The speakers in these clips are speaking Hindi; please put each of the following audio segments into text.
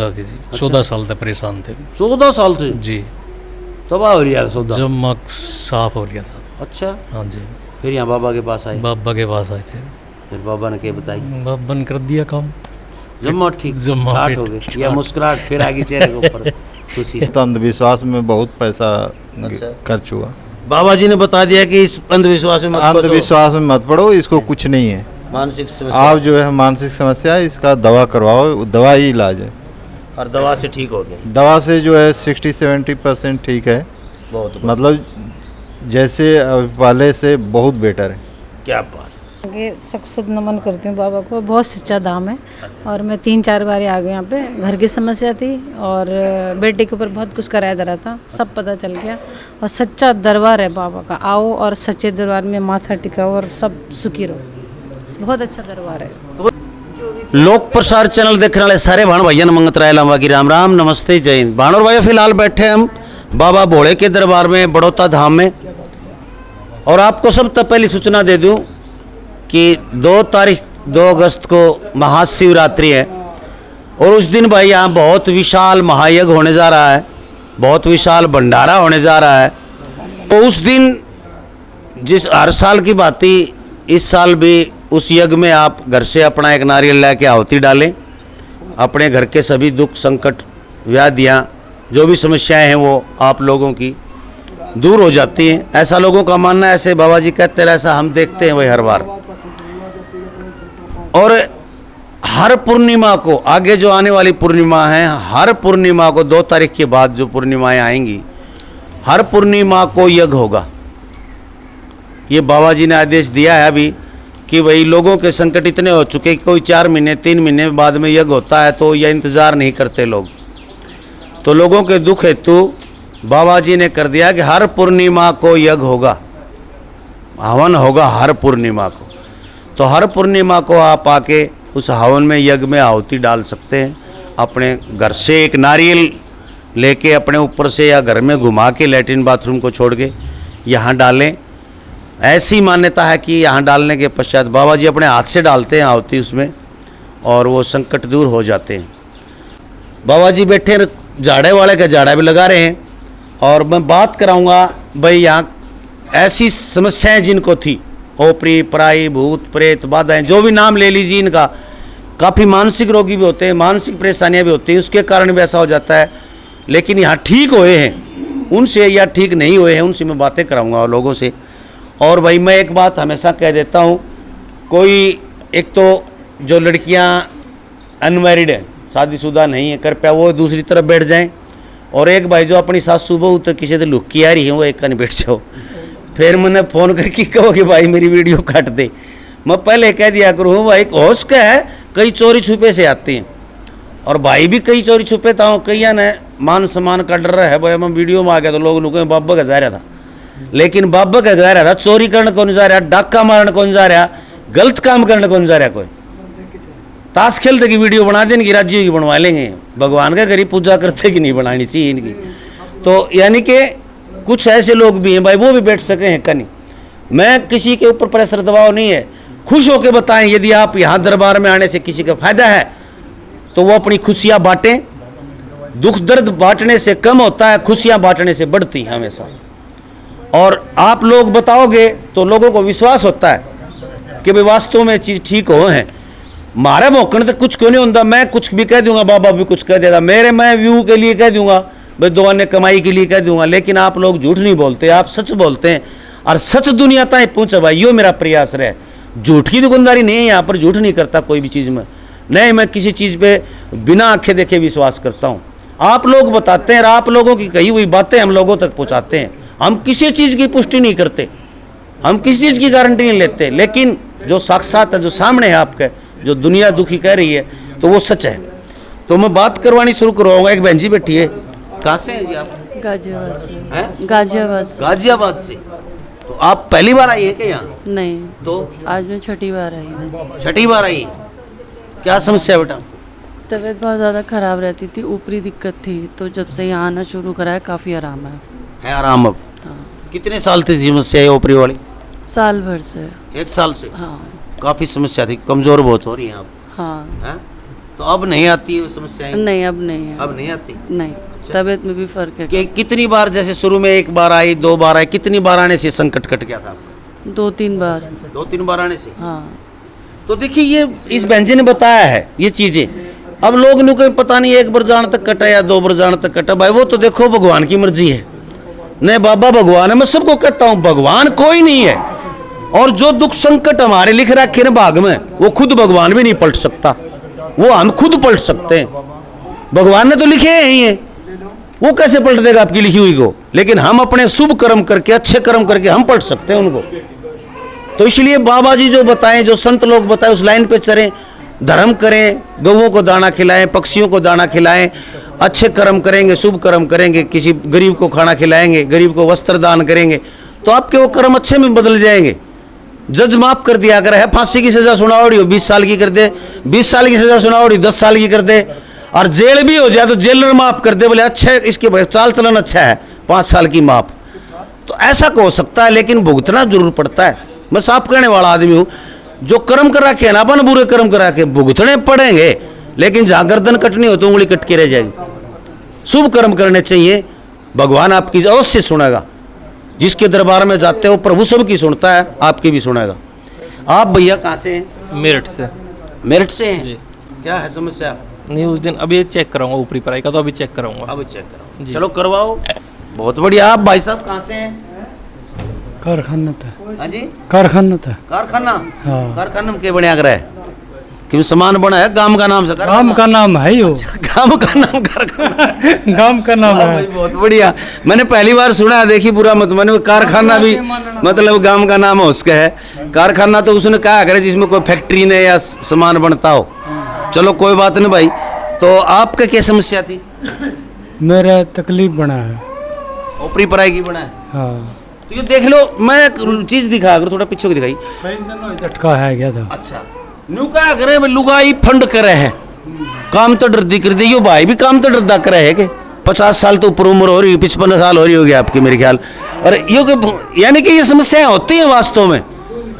थी जी। 14 साल तक परेशान थे 14 साल थे जी। तबाह हो लिया सौदा। जब मक साफ हो गया था। अच्छा हाँ जी। फिर यहाँ बाबा के पास आए, बाबा के पास आए फिर बाबा ने क्या बताई? बाबा ने कर दिया काम। जम्मा ठीक जम्मा ठाट फिट हो गए ठाट। या मुस्कुराहट फिर आगे चेहरे के ऊपर खुशी। तो अंधविश्वास में बहुत पैसा अच्छा। खर्च हुआ। बाबा जी ने बता दिया कि इस अंधविश्वास में मत फंसो। अंधविश्वास में मत पड़ो, इसको कुछ नहीं है। मानसिक समस्या आप जो है मानसिक समस्या है, इसका दवा करवाओ, दवा ही इलाज है। और दवा से ठीक हो गए। दवा से जो है 60-70% ठीक है, बहुत मतलब जैसे पहले से बहुत बेटर है। क्या बात। आगे सख्त नमन करती हूँ बाबा को, बहुत सच्चा धाम है। और मैं 3-4 बार आ गई यहाँ पे। घर की समस्या थी और बेटे के ऊपर बहुत कुछ कराया धरा था, सब पता चल गया। और सच्चा दरबार है बाबा का, आओ और सच्चे दरबार में माथा टिकाओ और सब सुखी रहो। बहुत अच्छा दरबार है। लोक प्रसार चैनल देखने वाले सारे भाण भैया मंगत राय लामा की राम राम नमस्ते जय हिंद। भाणोर भाई फिलहाल बैठे हम बाबा भोले के दरबार में बड़ौता धाम में। और आपको सब तक पहली सूचना दे दूं कि 2 अगस्त को महाशिवरात्रि है और उस दिन भाई यहाँ बहुत विशाल महायज्ञ होने जा रहा है, बहुत विशाल भंडारा होने जा रहा है। तो उस दिन जिस हर साल की बात ही इस साल भी उस यज्ञ में आप घर से अपना एक नारियल लेके आहुति डालें। अपने घर के सभी दुख संकट व्याधियाँ जो भी समस्याएं हैं वो आप लोगों की दूर हो जाती हैं, ऐसा लोगों का मानना है। ऐसे बाबा जी कहते हैं, ऐसा हम देखते हैं वही हर बार। और हर पूर्णिमा को, आगे जो आने वाली पूर्णिमा है, हर पूर्णिमा को 2 तारीख के बाद जो पूर्णिमाएं आएंगी, हर पूर्णिमा को यज्ञ होगा। ये बाबा जी ने आदेश दिया है अभी कि भाई लोगों के संकट इतने हो चुके कि कोई 4 महीने 3 महीने बाद में यज्ञ होता है तो यह इंतज़ार नहीं करते लोग। तो लोगों के दुख हेतु बाबा जी ने कर दिया कि हर पूर्णिमा को यज्ञ होगा, हवन होगा हर पूर्णिमा को। तो हर पूर्णिमा को आप आके उस हवन में यज्ञ में आहुति डाल सकते हैं। अपने घर से एक नारियल लेके अपने ऊपर से या घर में घुमा के लैट्रिन बाथरूम को छोड़ के यहाँ डालें। ऐसी मान्यता है कि यहाँ डालने के पश्चात बाबा जी अपने हाथ से डालते हैं आहुति उसमें और वो संकट दूर हो जाते हैं। बाबा जी बैठे झाड़े वाले का झाड़ा भी लगा रहे हैं। और मैं बात कराऊंगा भाई यहाँ ऐसी समस्याएं जिनको थी, ओपरी पराई भूत प्रेत बाधाएं जो भी नाम ले लीजिए इनका, काफ़ी मानसिक रोगी भी होते हैं, मानसिक परेशानियां भी होती हैं, उसके कारण भी ऐसा हो जाता है। लेकिन यहाँ ठीक हुए हैं उनसे या ठीक नहीं हुए हैं उनसे मैं बातें कराऊंगा लोगों से। और भाई मैं एक बात हमेशा कह देता हूँ, कोई एक तो जो लड़कियाँ अनमैरिड है, शादीशुदा नहीं है, कृपया वो दूसरी तरफ बैठ जाएं। और एक भाई जो अपनी सासू बहू तो किसी से लुकी आ रही है वो एक कहीं बैठ जाओ। फिर मैंने फ़ोन करके कहो कि भाई मेरी वीडियो काट दे। मैं पहले कह दिया करूँ भाई होश का है, कई चोरी छुपे से आते हैं और भाई भी कई चोरी छुपे था। कई ने मान सम्मान का डर है भाई, मैं वीडियो में आ गया तो लोग नुके बाबा का जा रहा था, लेकिन बाबा का जा रहा था, चोरी करने कौन जा रहा, डाका मारने कौन जा रहा, गलत काम करने कौन जा रहा। कोई ताश खेलते की वीडियो बना दें कि राज्यों की बनवा लेंगे, भगवान का गरीब पूजा करते कि नहीं बनानी चाहिए इनकी। तो यानी कि कुछ ऐसे लोग भी हैं भाई वो भी बैठ सके हैं कहीं। मैं किसी के ऊपर प्रेशर दबाव नहीं है, खुश होकर बताएं। यदि आप यहाँ दरबार में आने से किसी का फायदा है तो वो अपनी खुशियाँ बांटें। दुख दर्द बांटने से कम होता है, खुशियाँ बांटने से बढ़ती हैं हमेशा। और आप लोग बताओगे तो लोगों को विश्वास होता है कि भाई वास्तव में चीज़ ठीक हो है। मारे मौकन तो कुछ क्यों नहीं होता, मैं कुछ भी कह दूंगा, बाबा भी कुछ कह देगा, मैं व्यू के लिए कह दूंगा, भाई 2 अन्य कमाई के लिए कह दूंगा। लेकिन आप लोग झूठ नहीं बोलते, आप सच बोलते हैं और सच दुनिया तक पहुँचे भाई, यो मेरा प्रयास रहे। झूठ की दुकानदारी नहीं है, यहाँ पर झूठ नहीं करता कोई भी चीज़ में नहीं। मैं किसी चीज़ पे बिना आंखें देखे विश्वास करता हूँ। आप लोग बताते हैं और आप लोगों की कही हुई बातें हम लोगों तक पहुँचाते हैं। हम किसी चीज़ की पुष्टि नहीं करते, हम किसी चीज़ की गारंटी नहीं लेते, लेकिन जो साक्षात है, जो सामने है आपके, जो दुनिया दुखी कह रही है तो वो सच है। तो मैं बात करवानी शुरू करवाऊंगा। एक बहन जी बैठी है, कहाँ से है जी आप? गाजियाबाद से। हैं? गाजियाबाद से। तो आप पहली बार आई है क्या यहाँ? नहीं, तो आज मैं छठी बार आई हूँ। छठी बार आई? क्या समस्या है बेटा? तबीयत बहुत ज़्यादा ख़राब रहती थी, ऊपरी दिक्कत थी, तो जब से यहाँ आना शुरू करा है काफ़ी आराम है आराम अब? हाँ। कितने साल से समस्या है ओपरी वाली? साल भर से। 1 साल से? हाँ। काफ़ी समस्या थी, कमज़ोर बहुत हो रही हैं आप? हाँ। हैं? तो अब नहीं आती है वो समस्याएं? नहीं अब नहीं है। अब नहीं आती। नहीं, तबीयत में भी फर्क है। कि कितनी बार, जैसे शुरू में एक बार आई, 2 बार आई, कितनी बार आने से संकट कट गया था आपका? 2-3 बार। 2-3 बार आने से? हाँ। तो देखिए ये इस बहन जी ने बताया है ये चीजें। अब लोग नु कोई पता नहीं 1 बार जान तक कटा या 2 बार जान तक कटा, भाई वो तो देखो भगवान की मर्जी है। नहीं बाबा भगवान है, मैं सबको कहता हूँ भगवान कोई नहीं है। और जो दुख संकट हमारे लिख रखे ना भाग में, वो खुद भगवान भी नहीं पलट सकता, वो हम खुद पलट सकते हैं। भगवान ने तो लिखे ही हैं, वो कैसे पलट देगा आपकी लिखी हुई को? लेकिन हम अपने शुभ कर्म करके, अच्छे कर्म करके हम पलट सकते हैं उनको। तो इसलिए बाबा जी जो बताएं, जो संत लोग बताएं, उस लाइन पे चलें, धर्म करें, गौओं को दाना खिलाएं, पक्षियों को दाना खिलाएं, अच्छे कर्म करेंगे, शुभ कर्म करेंगे, किसी गरीब को खाना खिलाएंगे, गरीब को वस्त्र दान करेंगे, तो आपके वो कर्म अच्छे में बदल जाएंगे। जज माफ कर दिया अगर है फांसी की सजा सुनाओड़ी हो 20 साल की कर दे, 20 साल की सजा सुनाओड़ी 10 साल की कर दे, और जेल भी हो जाए तो जेलर माफ कर दे, बोले अच्छा इसके चाल चलन अच्छा है, 5 साल की माफ। तो ऐसा हो सकता है, लेकिन भुगतना जरूर पड़ता है। मैं साफ कहने वाला आदमी हूँ, जो कर्म करा के ना अपन बुरे कर्म करा के भुगतने पड़ेंगे, लेकिन जहाँ गर्दन कटनी हो तो उंगली कट के रह जाएगी। शुभ कर्म करने चाहिए, भगवान आपकी अवश्य सुनेगा। जिसके दरबार में जाते हो प्रभु सबकी सुनता है, आपकी भी सुनेगा। आप भैया कहाँ से हैं? मेरठ से। मेरठ से हैं? जी। क्या है समस्या? नहीं उस दिन अभी चेक कराऊंगा, ऊपरी पढ़ाई का तो अभी चेक कराऊंगा। अब चेक कराओ, चलो करवाओ, बहुत बढ़िया। आप भाई साहब कहाँ से हैं? कारखाना था। हाँ जी, कारखाना था। कारखाना। हाँ। कारखाना में क्या बना कर है? क्यों सामान बना है? गांव का नाम से गांव का नाम है यो। गांव का नाम कारखाना, गांव का नाम वाह है। भाई, बहुत बढ़िया। मैंने पहली बार सुना है, देखी पूरा मत मैंने कारखाना भी मतलब गांव का नाम है उसका है। कारखाना तो उसने कहा करे जिसमें कोई फैक्ट्री ने या सामान बनता हो। चलो कोई बात नहीं भाई। तो आपका क्या समस्या थी? मेरा तकलीफ बना है। ऊपरी पराई की बना है? हाँ। तो ये देख लो, मैं एक चीज दिखा कर, थोड़ा पीछे को दिखाई। झटका है गया था। अच्छा, न्यू क्या करे लुगाई फंड करे है, काम तो डरदी कर दी। यो भाई भी काम तो डरदा करे है कि 50 साल तो ऊपर उम्र हो रही, 55 साल हो रही होगी आपकी मेरे ख्याल। और यो यानी कि ये समस्याएं होती हैं वास्तव में।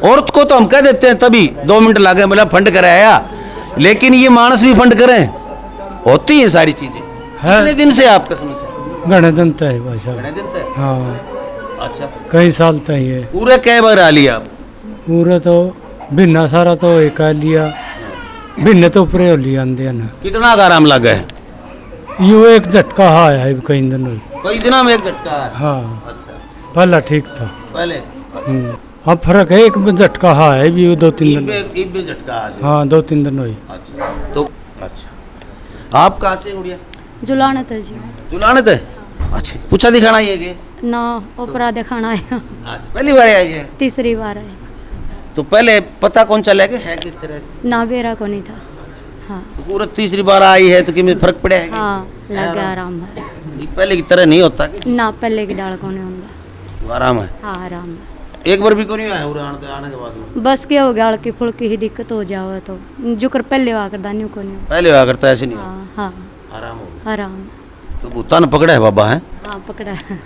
औरत को तो हम कह देते हैं तभी 2 मिनट लागे बोला फंड कराया, लेकिन ये मानस भी फंड करें, होती है सारी चीजें। कितने दिन से आपका समस्या? घने दिन तक है भाई साहब। घने दिन तक? हाँ, अच्छा, कई साल तक है। पूरे कै बार आ लिया आप? पूरे तो भिन्ना सारा तो एक आ लिया, भिन्न तो ऊपर हो लिया अंदर ना। कितना आराम लगा है? यो एक झटका आया है कई दिन में। कई दिनों में एक झटका है? हाँ, अच्छा, पहला ठीक था। पहले अब फर्क है, एक झटका है भी 2-3 दिन। ईद में झटका आ जाए। हाँ, 2-3 दिन हुई। अच्छा, तो अच्छा आप कहाँ से उड़िया? जुलाने थे जी। जुलाने थे? अच्छा, पूछा दिखाना ये के ना ओपरा दिखाना है। अच्छा, पहली बार आई है? तीसरी बार है। तो पहले पता कौन चला कि है किस तरह? ना बेरा को नहीं था। हाँ तो पूरा तीसरी बार आई है तो कि फर्क पड़ा है? हाँ, लगे आराम है। ये पहले की तरह नहीं होता कि? ना पहले की डाल को नहीं होगा। आराम है? हाँ आराम है। एक बार भी को नहीं आया आने के बाद में? बस क्या हो गया, हल्की फुल्की ही दिक्कत हो जाओ तो जुकर पहले हुआ कर दानियों को नहीं। पहले हुआ करता ऐसे नहीं? हाँ हाँ आराम हो गया। आराम। तो भूतान पकड़ा है बाबा है? हाँ पकड़ा है।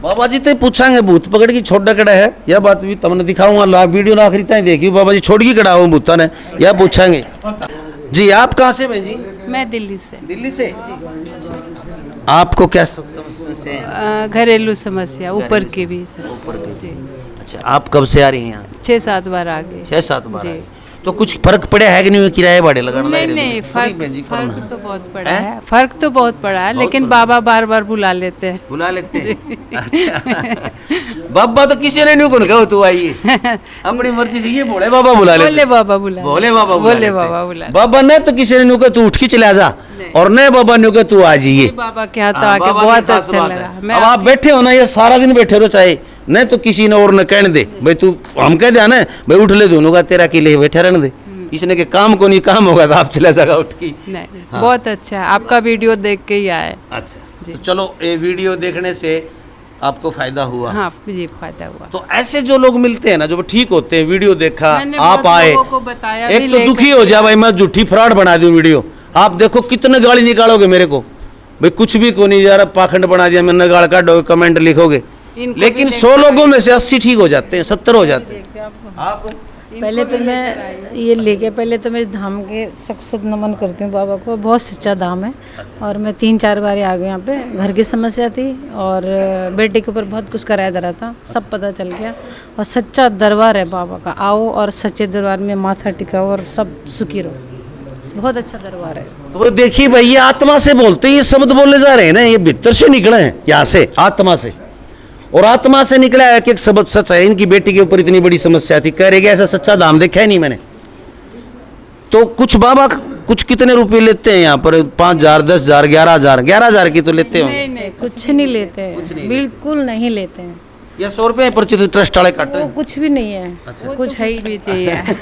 बाबा जी ते पूछांगे भूत पकड़ की छोड़ कड़ा है, यह बात भी तुमने दिखाऊंगा। लाख वीडियो ना आखिरी तक देखी बाबा जी छोड़ की कड़ा हो भूतान है, यह पूछांगे। जी आप कहाँ से बहन जी? मैं दिल्ली से। दिल्ली से? आपको क्या समस्या? घरेलू समस्या ऊपर की भी सर। ऊपर की जी। अच्छा, आप कब से आ रही हैं यहाँ? 6-7 बार आ गए। 6-7 बार जी। आए। तो कुछ फर्क पड़ा है कि नहीं? किराए भाड़े लगाना? नहीं फर्क तो बहुत पड़ा है, फर्क तो बहुत पड़ा है, लेकिन बाबा बार बार बुला लेते हैं। बुला लेते हैं? अच्छा। बाबा तो किसी ने नहीं कौन कहो तू आई अपनी मर्जी से ये बोले बाबा बुला लेते। बोले बाबा बुला, बोले बाबा बोले बाबा बुला। बाबा ने तो किसी ने नहीं कहा तू उठ के चला जा, और ने बाबा ने कहा तू आ जाइए। बाबा के यहाँ तो आके बहुत अच्छा लगा। अब आप बैठे हो ना, ये सारा दिन बैठे रहो, चाहे नहीं तो किसी ने और न कहने दे भाई तू, हम कह दिया ना भाई उठ ले, दोनों का तेरा के लिए बैठे रहने दे। इसने के काम को नहीं काम होगा तो आप चला जाएगा उठ की। नहीं बहुत अच्छा है, आपका वीडियो देख के ही आए। अच्छा, तो चलो ये वीडियो देखने से आपको फायदा हुआ? हाँ जी, फायदा हुआ। तो ऐसे जो लोग मिलते हैं ना, जो ठीक होते हैं, वीडियो देखा मैंने आप बहुत आए, लोगों को बताया एक भी तो दुखी हो जाए भाई मैं झूठी फ्रॉड बना दूं वीडियो। आप देखो कितने गाली निकालोगे मेरे को, भाई कुछ भी को नहीं यार पाखंड बना दिया, मैंने गाल काटोगे, कमेंट लिखोगे, लेकिन 100 लोगों में से 80 ठीक हो जाते हैं, 70 हो जाते हैं। आप पहले तो मैं ये लेके पहले तो मैं इस धाम के सख्त नमन करती हूँ बाबा को। बहुत सच्चा धाम है। और मैं 3-4 बार आ गई यहाँ पे। घर की समस्या थी और बेटे के ऊपर बहुत कुछ कराया धरा था, सब पता चल गया। और सच्चा दरबार है बाबा का। आओ और सच्चे दरबार में माथा टिकाओ और सब सुखी रहो। बहुत अच्छा दरबार है। तो देखिए भाई, ये आत्मा से बोलते हैं, ये शब्द बोले जा रहे हैं ना, ये भीतर से निकले हैं, यहाँ से आत्मा से। और आत्मा से निकला है कि एक शब्द सच है। इनकी बेटी के ऊपर इतनी बड़ी समस्या थी, कह रहे कि ऐसा सच्चा धाम देखा है नहीं मैंने। तो कुछ बाबा कुछ कितने रुपए लेते हैं यहाँ पर? 5,000, 10,000, 11,000? 11,000 की तो लेते होंगे। नहीं, कुछ नहीं लेते हैं, बिल्कुल नहीं लेते हैं। या 100 रुपये पर्ची तो ट्रस्ट वाले काटते वो हैं? कुछ भी नहीं है। अच्छा। कुछ है ही भी है।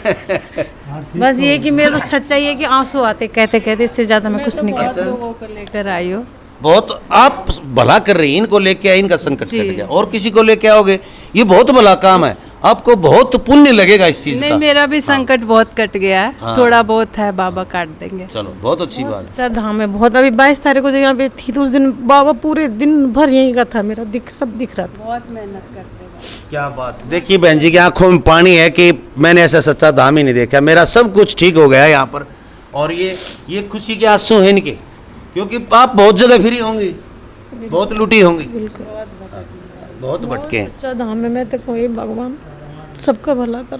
बस ये कि मेरा तो सच्चाई है कि आंसू आते कहते कहते, इससे ज्यादा मैं कुछ नहीं कहती। लोगों को लेकर आई हो। बहुत आप भला कर रही हैं। इनको लेके आए, इनका संकट जी। कट गया, और किसी को लेके आओगे, ये बहुत भला काम है। आपको बहुत पुण्य लगेगा इस चीज नहीं, का। मेरा भी संकट बहुत कट गया है। हाँ। थोड़ा बहुत है, बाबा काट देंगे। चलो, बहुत अच्छी बात है। सच्चा धाम है बहुत। अभी 22 तारीख को जो यहाँ पे थी तो उस दिन बाबा पूरे दिन भर यहीं का था। मेरा सब दिख रहा था। बहुत मेहनत करते हैं। क्या बात। देखिए बहन जी की आंखों में पानी है कि मैंने ऐसा सच्चा धाम ही नहीं देखा। मेरा सब कुछ ठीक हो गया यहाँ पर। और ये खुशी के आंसू हैं इनके, क्योंकि आप बहुत जगह फिरी होंगी, बहुत लुटी होंगी, बहुत भटके हैं। सच्चा धाम है। मैं तो कोई भगवान सबका भला कर।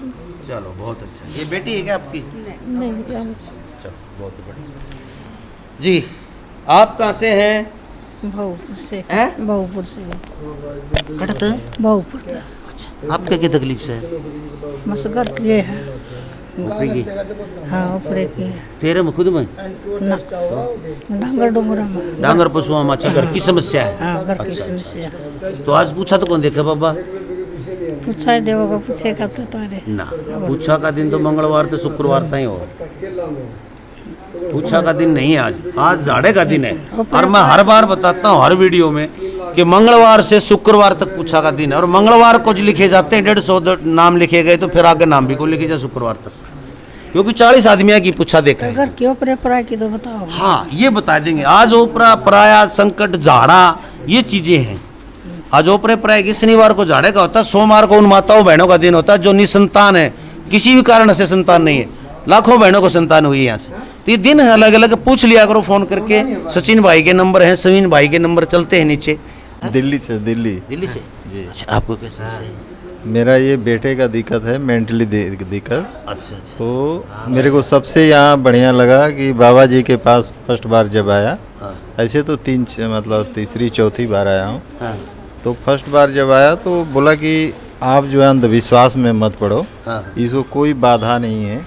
चलो, बहुत अच्छा। ये बेटी है क्या आपकी? नहीं चलो, बहुत बढ़िया। जी, आप कहाँ से हैं? बहुपुर से। हैं? बहुपुर से। कटते? बहुपुर से। अच्छा, आपके की तकलीफ से है? मसगर के है। ऊपरी की? हाँ, ऊपरे की है। तेरे में खुद में? ना, डांगर डोंगरा में। डांगर पशुआ में? अच्छा, घर की समस्या है। हाँ, घर की समस्या। तो आज पूछा तो कौन देखा बाबा? पूछा है देवो को पूछेगा तो तारे ना, पूछा का दिन तो मंगलवार तो शुक्रवार था ही होगा। पूछा का दिन नहीं है आज झाड़े का दिन है। और मैं हर बार बताता हूँ हर वीडियो में कि मंगलवार से शुक्रवार तक पूछा का दिन है। और मंगलवार को जो लिखे जाते हैं 150 नाम लिखे गए, तो फिर आगे नाम भी को लिखे जाए शुक्रवार तक, क्योंकि 40 आदमियों की पूछा देखा है। अगर क्यों पराया की तो बताओ। हाँ, ये बता देंगे। आज ओपरा पराया संकट झाड़ा ये चीजें हैं। आज ओपरे पराया की शनिवार को झाड़े का होता है, सोमवार को उन माताओं बहनों का दिन होता है जो निसंतान है, किसी भी कारण से संतान नहीं है। लाखों बहनों को संतान हुई है यहाँ से। तो ये दिन है अलग अलग। पूछ लिया करो फोन करके। सचिन भाई के नंबर हैं, सवीन भाई के नंबर चलते हैं नीचे। दिल्ली से। दिल्ली से? जी। अच्छा, आपको कैसे है? मेरा ये बेटे का दिक्कत है, मेंटली दिक्कत। अच्छा। तो मेरे को सबसे यहाँ बढ़िया लगा कि बाबा जी के पास फर्स्ट बार जब आया, ऐसे तो तीसरी चौथी बार आया हूँ। हाँ। तो फर्स्ट बार जब आया तो बोला कि आप जो है अंधविश्वास में मत पड़ो, इसको कोई बाधा नहीं है।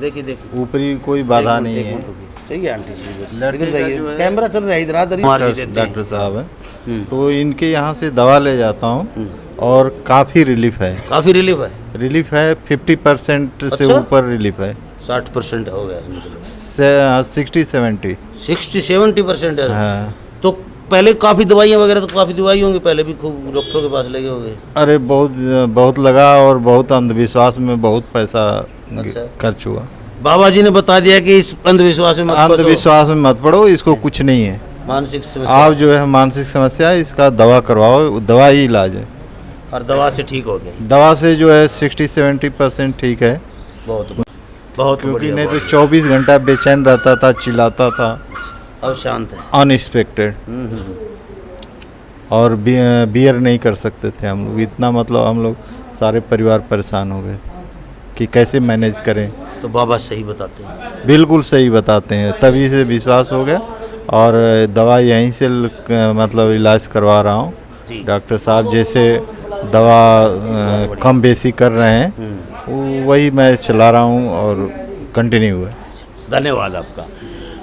देखिए ऊपरी कोई बाधा नहीं है। चाहिए आंटी जी, लड़के का जो है- कैमरा चल रहा है इधर। डॉक्टर साहब है, तो इनके यहाँ से दवा ले जाता हूँ और काफ़ी रिलीफ है। काफी रिलीफ है। 50% से अच्छा? ऊपर रिलीफ है। 60% हो गया समझ लो। 60-70। 60-70% है। हाँ। तो पहले काफी दवाइयाँ वगैरह तो काफी दवाई होंगी, पहले भी खूब डॉक्टरों के पास लगे होंगे। अरे बहुत लगा और बहुत अंधविश्वास में बहुत पैसा अच्छा। खर्च हुआ। बाबा जी ने बता दिया कि इस अंधविश्वास में मत फंसो। अंधविश्वास में मत पड़ो, इसको कुछ नहीं है। मानसिक समस्या। आप जो है मानसिक समस्या है, इसका दवा करवाओ, दवा ही इलाज है। और दवा से ठीक हो गया। दवा से जो है 60-70% ठीक है। बहुत क्योंकि बढ़िया, नहीं तो बहुत 24 घंटा बेचैन रहता था, चिल्लाता था। अब शांत है। अनएक्सपेक्टेड। और बियर नहीं कर सकते थे हम लोग, इतना हम लोग सारे परिवार परेशान हो गए कि कैसे मैनेज करें। तो बाबा सही बताते हैं। बिल्कुल सही बताते हैं, तभी से विश्वास हो गया। और दवा यहीं से इलाज करवा रहा हूँ। डॉक्टर साहब जैसे दवा कम बेसी कर रहे हैं, वही मैं चला रहा हूँ और कंटिन्यू है। धन्यवाद आपका।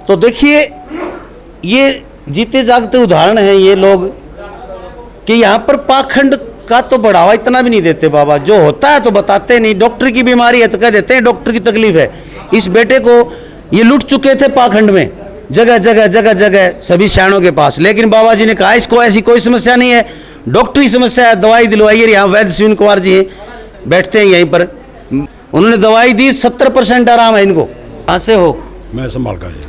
तो देखिए, ये जीते जागते उदाहरण हैं ये लोग कि यहाँ पर पाखंड का तो बढ़ावा इतना भी नहीं देते बाबा। जो होता है तो बताते नहीं। डॉक्टर की बीमारी है तो कह देते हैं डॉक्टर की तकलीफ है। इस बेटे को ये लूट चुके थे पाखंड में, जगह जगह सभी सैनों के पास। लेकिन बाबा जी ने कहा इसको ऐसी कोई समस्या नहीं है, डॉक्टरी समस्या है, दवाई दिलवाइए। यहाँ वैद्य सवीन कुमार जी हैं, बैठते हैं यहीं पर। उन्होंने दवाई दी, 70% आराम है इनको। कहाँ से हो? मैं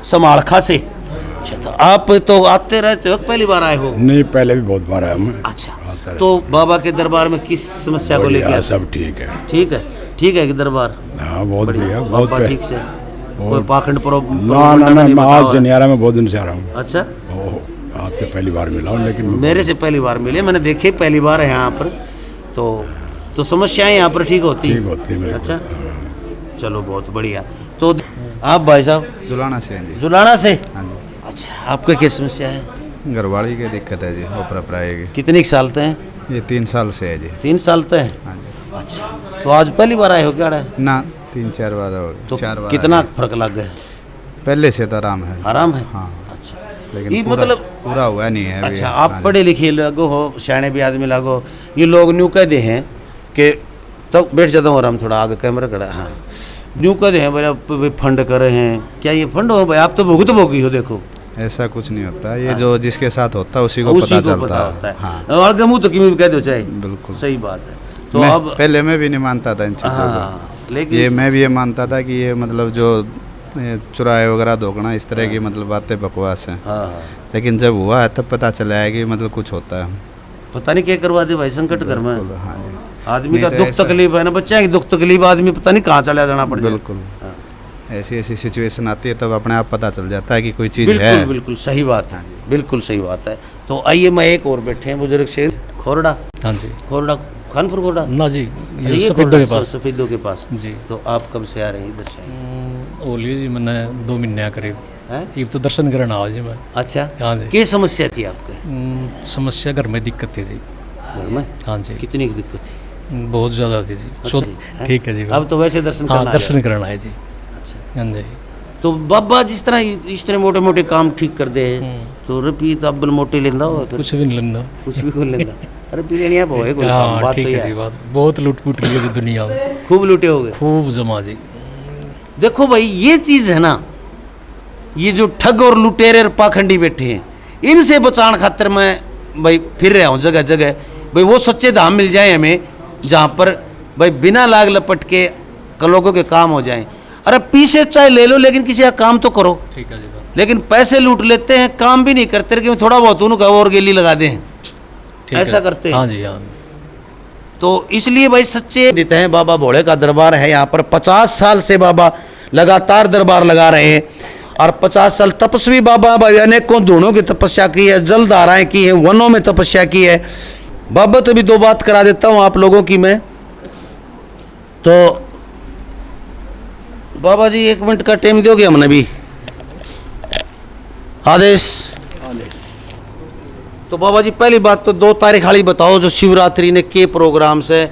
समालखा से। अच्छा, तो आप तो आते रहते हो, पहली बार आए हो? नहीं, पहले भी बहुत बार आया मैं। अच्छा, तो बाबा के दरबार में किस समस्या को लेकर? सब ठीक है। ठीक है, ठीक है कि दरबार? हाँ बहुत बढ़िया, बहुत बाबा ठीक से कोई पाखंड ना मैं आज से नहीं आ रहा, मैं बहुत दिन से आ रहा हूँ। अच्छा, आज से पहली बार मिला हूँ, लेकिन मेरे से पहली बार मिले, मैंने देखे पहली बार है यहाँ पर। तो समस्याएं यहाँ पर ठीक होती है। अच्छा, चलो बहुत बढ़िया। तो आप भाई साहब जुलाना से हैं जी। जुलाना से? हाँ जी। अच्छा, आपका क्या समस्या है? घरवाली की दिक्कत है जी, ओपरा प्राय की। कितने साल से हैं? ये 3 साल से है जी। 3 साल से है? हाँ जी। अच्छा, तो आज पहली बार आए हो क्या? ना 3-4 बार हो गए। तो 4 बार कितना फर्क लग गया? पहले से तो आराम है। आराम है? हाँ। अच्छा, लेकिन ये पूरा, मतलब पूरा हुआ नहीं है अभी। अच्छा, आप हाँ पढ़े लिखे लगो हो, सियाने भी आदमी लगो, ये लोग न्यू कहते हैं कि तो बैठ जाता हूँ आराम, थोड़ा आगे कैमरा खड़ा। हाँ, न्यू कहते हैं भाई फंड कर रहे हैं, क्या ये फंड हो भाई? आप तो भुगत भोगी हो। देखो ऐसा कुछ नहीं होता, ये जो जिसके साथ होता है उसी को पता चलता है। हाँ। और गमू तो किमी भी कह दो चाहे, बिल्कुल सही बात है। तो मैं, अब पहले मैं भी नहीं मानता था इन चीज़ों को, लेकिन ये मैं भी ये मानता था कि ये मतलब जो चुराए वगैरह धोखना इस तरह की मतलब बातें बकवास हैं। हाँ, लेकिन जब हुआ है तब पता चला है कि मतलब कुछ होता है। पता नहीं क्या करवा दे भाई संकट घर में। हाँ जी, आदमी का नहीं तो दुख ऐसा- तकलीफ है ना, बच्चे की दुख तकलीफ, आदमी पता नहीं कहाँ चला जाना पड़ जाए। बिल्कुल हाँ। ऐसी ऐसी सिचुएशन आती है तब अपने आप पता चल जाता है कि कोई चीज़ बिल्कुल है। बिल्कुल सही बात है, बिल्कुल सही बात है। तो आइए, मैं एक और बैठे हैं बुजुर्ग शेर खोरडा। हाँ जी। खोरडा, खानपुर खोरडा ना जी, ये ये खोरडा सफेदों के पास सफेदों के पास जी। तो आप कब से आ रहे हैं इधर से? ओलियो जी, मैंने 2 महीने करीब हैं? ये तो दर्शन करना आओ जी मैं। अच्छा, हाँ जी। क्या समस्या थी आपके समस्या घर में दिक्कत थी जी। घर में? हाँ जी, कितनी की दिक्कत थी? बहुत ज़्यादा थी जी। अच्छा जी, हैं? ठीक है जी। अब तो वैसे दर्शन हाँ, करना दर्शन करना है जी। अच्छा, हाँ जी। तो बाबा जिस तरह इस तरह मोटे मोटे काम ठीक कर दे तो रुपये तो अब मोटे लेंदा हो, कुछ भी नहीं लेना। कुछ भी खोल लेंदा। अरे पी लेनी आप होए कोई काम, हाँ बात ठीक तो है ये जी, है। बात बहुत लूट पुट रही है जी दुनिया में, खूब लूटे हो गए। खूब जमा जी। देखो भाई, ये चीज है ना, ये जो ठग और लुटेरे और पाखंडी बैठे हैं, इनसे बचाने खातिर मैं भाई फिर रहा हूँ जगह जगह। भाई वो सच्चे धाम मिल जाए हमें, जहाँ पर भाई बिना लाग लपट के लोगों के काम हो जाएं। अरे पीछे चाहे ले लो, लेकिन किसी का काम तो करो। ठीक है जी बात। लेकिन पैसे लूट लेते हैं, काम भी नहीं करते, लेकिन थोड़ा बहुत उनको और गेली लगा दें, ठीक है। ऐसा करते हैं। हाँ जी, हाँ। तो इसलिए भाई सच्चे देते हैं। बाबा भोले का दरबार है यहाँ पर, 50 साल से बाबा लगातार दरबार लगा रहे हैं, और 50 साल तपस्वी बाबा भाई अनेकों धूणों की तपस्या की है, जल धाराएं की है, वनों में तपस्या की है। बाबा तो भी 2 बात करा देता हूँ आप लोगों की मैं। तो बाबा जी 1 मिनट का टाइम दोगे हमने भी? आदेश। तो बाबा जी पहली बात तो 2 तारीख वाली बताओ, जो शिवरात्रि ने के प्रोग्राम से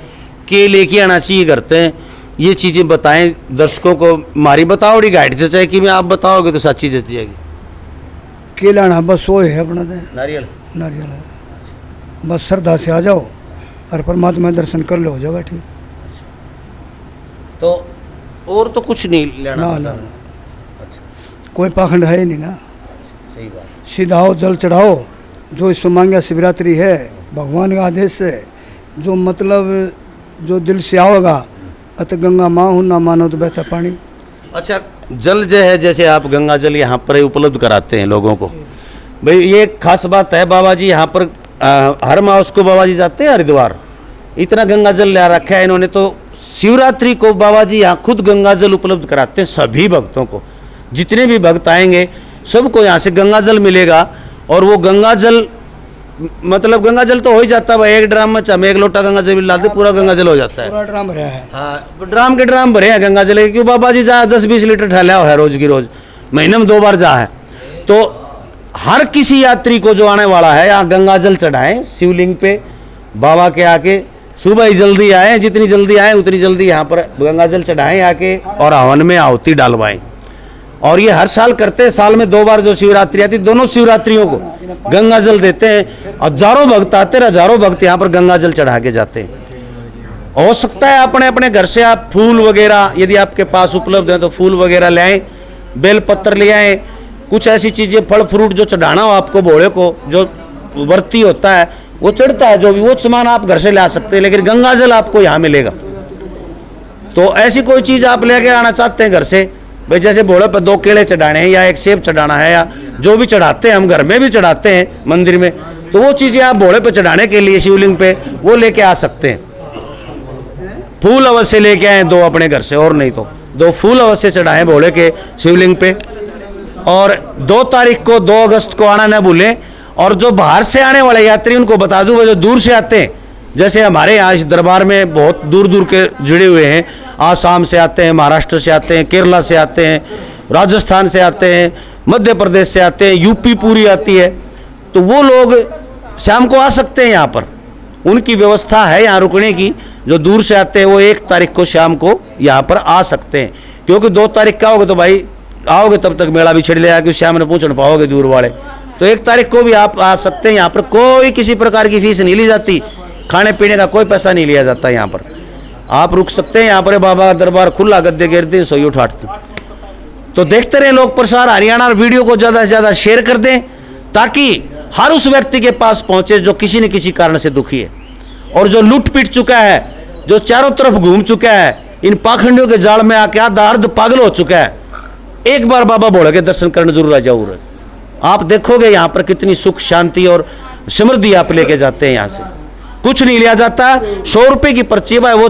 के लेके आना चाहिए करते हैं, ये चीज़ें बताएं दर्शकों को। मारी बताओ डी गाइड जचाए कि मैं आप बताओगे तो सच्ची जच जाएगी। के लाना बस वो है अपना दे नारियल नारियल है, बस श्रद्धा से आ जाओ और परमात्मा दर्शन कर लो, हो जाएगा ठीक। तो और तो कुछ नहीं लेना? ना ना, कोई पाखंड है ही नहीं ना, सही बात। सीधा आओ, जल चढ़ाओ, जो इसको मांगा शिवरात्रि है भगवान का आदेश से, जो मतलब जो दिल से आओगा। अत गंगा माँ हूँ, ना मानो तो बहता पानी। अच्छा, जल जो है, जैसे आप गंगा जल यहाँ पर उपलब्ध कराते हैं लोगों को, भाई ये एक खास बात है। बाबा जी यहाँ पर हर माह उसको बाबा जी जाते हैं हरिद्वार, इतना गंगा जल ले रखा है इन्होंने। तो शिवरात्रि को बाबा जी यहाँ खुद गंगा जल उपलब्ध कराते हैं सभी भक्तों को। जितने भी भक्त आएंगे सबको यहाँ से गंगा जल मिलेगा। और वो गंगा जल मतलब गंगा जल तो हो ही जाता है भाई, 1 ड्राम में चाहे 1 लोटा गंगा जल लाते पूरा गंगा जल हो जाता है। पूरा ड्राम भरा है। हाँ, ड्राम के ड्राम भरे हैं गंगा जल के, क्यों बाबा जी जहाँ 10-20 लीटर ठहला है रोज की रोज, महीने में 2 बार जा है। तो हर किसी यात्री को जो आने वाला है यहाँ गंगा जल चढ़ाएं शिवलिंग पे बाबा के आके। सुबह ही जल्दी आए, जितनी जल्दी आए उतनी जल्दी यहाँ पर गंगा जल चढ़ाएं आके, और हवन में आहुति डालवाएं। और ये हर साल करते हैं, साल में 2 बार जो शिवरात्रि आती है, दोनों शिवरात्रियों को गंगा जल देते हैं। हजारों भक्त आते हैं, हजारों भक्त यहाँ पर गंगा जल चढ़ा के जाते हैं। हो सकता है अपने अपने घर से आप फूल वगैरह यदि आपके पास उपलब्ध है तो फूल वगैरह ले आएँ, बेलपत्र ले आएँ, कुछ ऐसी चीज़ें फल फ्रूट जो चढ़ाना हो आपको भोले को, जो व्रती होता है वो चढ़ता है, जो भी वो सामान आप घर से ला सकते हैं, लेकिन गंगा जल आपको यहाँ मिलेगा। तो ऐसी कोई चीज़ आप लेके आना चाहते हैं घर से, भाई जैसे भोले पर 2 केले चढ़ाने हैं या 1 सेब चढ़ाना है, या जो भी चढ़ाते हैं, हम घर में भी चढ़ाते हैं मंदिर में, तो वो चीज़ें आप भोले पे चढ़ाने के लिए शिवलिंग पे वो लेके आ सकते हैं। फूल अवश्य लेके आए 2 अपने घर से, और नहीं तो 2 फूल अवश्य चढ़ाएं भोले के शिवलिंग पे। और 2 तारीख को 2 अगस्त को आना ना भूलें। और जो बाहर से आने वाले यात्री उनको बता दूं, वो जो दूर से आते हैं, जैसे हमारे यहाँ इस दरबार में बहुत दूर दूर के जुड़े हुए हैं, आसाम से आते हैं, महाराष्ट्र से आते हैं, केरला से आते हैं, राजस्थान से आते हैं, मध्य प्रदेश से आते हैं, यूपी पूरी आती है, तो वो लोग शाम को आ सकते हैं यहाँ पर। उनकी व्यवस्था है यहाँ रुकने की। जो दूर से आते हैं वो 1 तारीख को शाम को यहाँ पर आ सकते हैं, क्योंकि 2 तारीख का होगे तो भाई आओगे तब तक मेला भी छिड़ लेगा कि शाम में पहुँच नहीं पाओगे दूर वाले। तो 1 तारीख को भी आप आ सकते हैं। यहाँ पर कोई किसी प्रकार की फीस नहीं ली जाती, खाने पीने का कोई पैसा नहीं लिया जाता। यहाँ पर आप रुक सकते हैं। यहाँ पर बाबा का दरबार खुला, गद्दे गिरते 168। तो देखते रहे लोक प्रसार हरियाणा, और वीडियो को ज़्यादा से ज़्यादा शेयर कर दें, ताकि हर उस व्यक्ति के पास पहुँचे जो किसी न किसी कारण से दुखी है, और जो लूट पीट चुका है, जो चारों तरफ घूम चुका है, इन पाखंडियों के जाल में आके आधा अर्ध पागल हो चुका है। एक बार बाबा भोले के दर्शन करने जरूर आ जाओ। आप देखोगे यहाँ पर कितनी सुख शांति और समृद्धि आप लेके जाते हैं। यहाँ से कुछ नहीं लिया जाता। 100 रुपये की पर्ची भाई, वो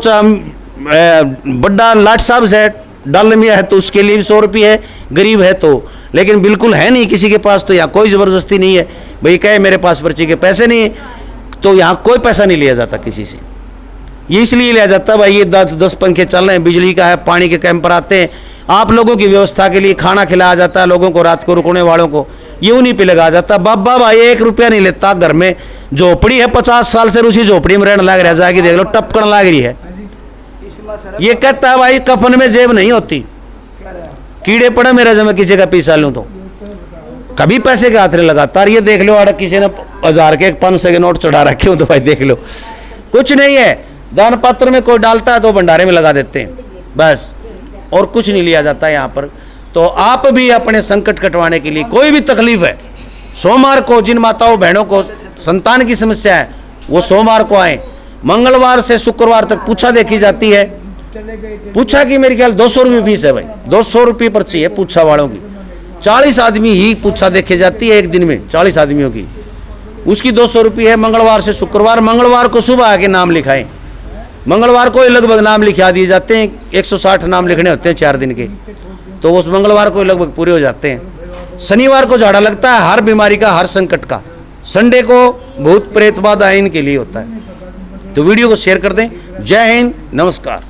बड्डा लाट साहब से डाल मिया है तो उसके लिए भी 100 रुपये है, गरीब है तो, लेकिन बिल्कुल है नहीं किसी के पास, तो यहाँ कोई ज़बरदस्ती नहीं है। भाई कहे मेरे पास पर्ची के पैसे नहीं है, तो यहाँ कोई पैसा नहीं लिया जाता किसी से। ये इसलिए लिया जाता है भाई, ये 10 पंखे चल रहे हैं, बिजली का है, पानी के कैंपर आते हैं, आप लोगों की व्यवस्था के लिए खाना खिलाया जाता है लोगों को, रात को रुकने वालों को, ये उन्हीं पे लगाया जाता है। बाबा भाई 1 रुपया नहीं लेता। घर में झोपड़ी है, 50 साल से उसी झोपड़ी में रहने लग रहा है, जाके देख लो टपकन लग रही है। ये कहता है भाई कफन में जेब नहीं होती, कीड़े पड़े मेरे जब मैं किसी का पैसा लूँ तो कभी पैसे के हाथ नहीं लगाता। ये देख लो अड़क किसी ने 1000 के 500 के नोट चढ़ा रखे हो तो भाई देख लो, कुछ नहीं है। दान पात्र में कोई डालता है तो भंडारे में लगा देते हैं बस, और कुछ नहीं लिया जाता यहाँ पर। तो आप भी अपने संकट कटवाने के लिए, कोई भी तकलीफ है, सोमवार को जिन माताओं बहनों को संतान की समस्या है वो सोमवार को आए। मंगलवार से शुक्रवार तक पूछा देखी जाती है। पूछा की मेरे ख्याल 200 रुपये फीस है भाई, 200 रुपये पर्ची है पूछा वालों की। 40 आदमी ही पूछा देखी जाती है एक दिन में, 40 आदमियों की, उसकी 200 रुपये है। मंगलवार से शुक्रवार, मंगलवार को सुबह आके नाम लिखाएं। मंगलवार को लगभग नाम लिखा दिए जाते हैं, 160 नाम लिखने होते हैं 4 दिन के, तो उस मंगलवार को लगभग पूरे हो जाते हैं। शनिवार को झाड़ा लगता है हर बीमारी का, हर संकट का। संडे को भूत प्रेत बाधा इनके लिए होता है। तो वीडियो को शेयर कर दें। जय हिंद, नमस्कार।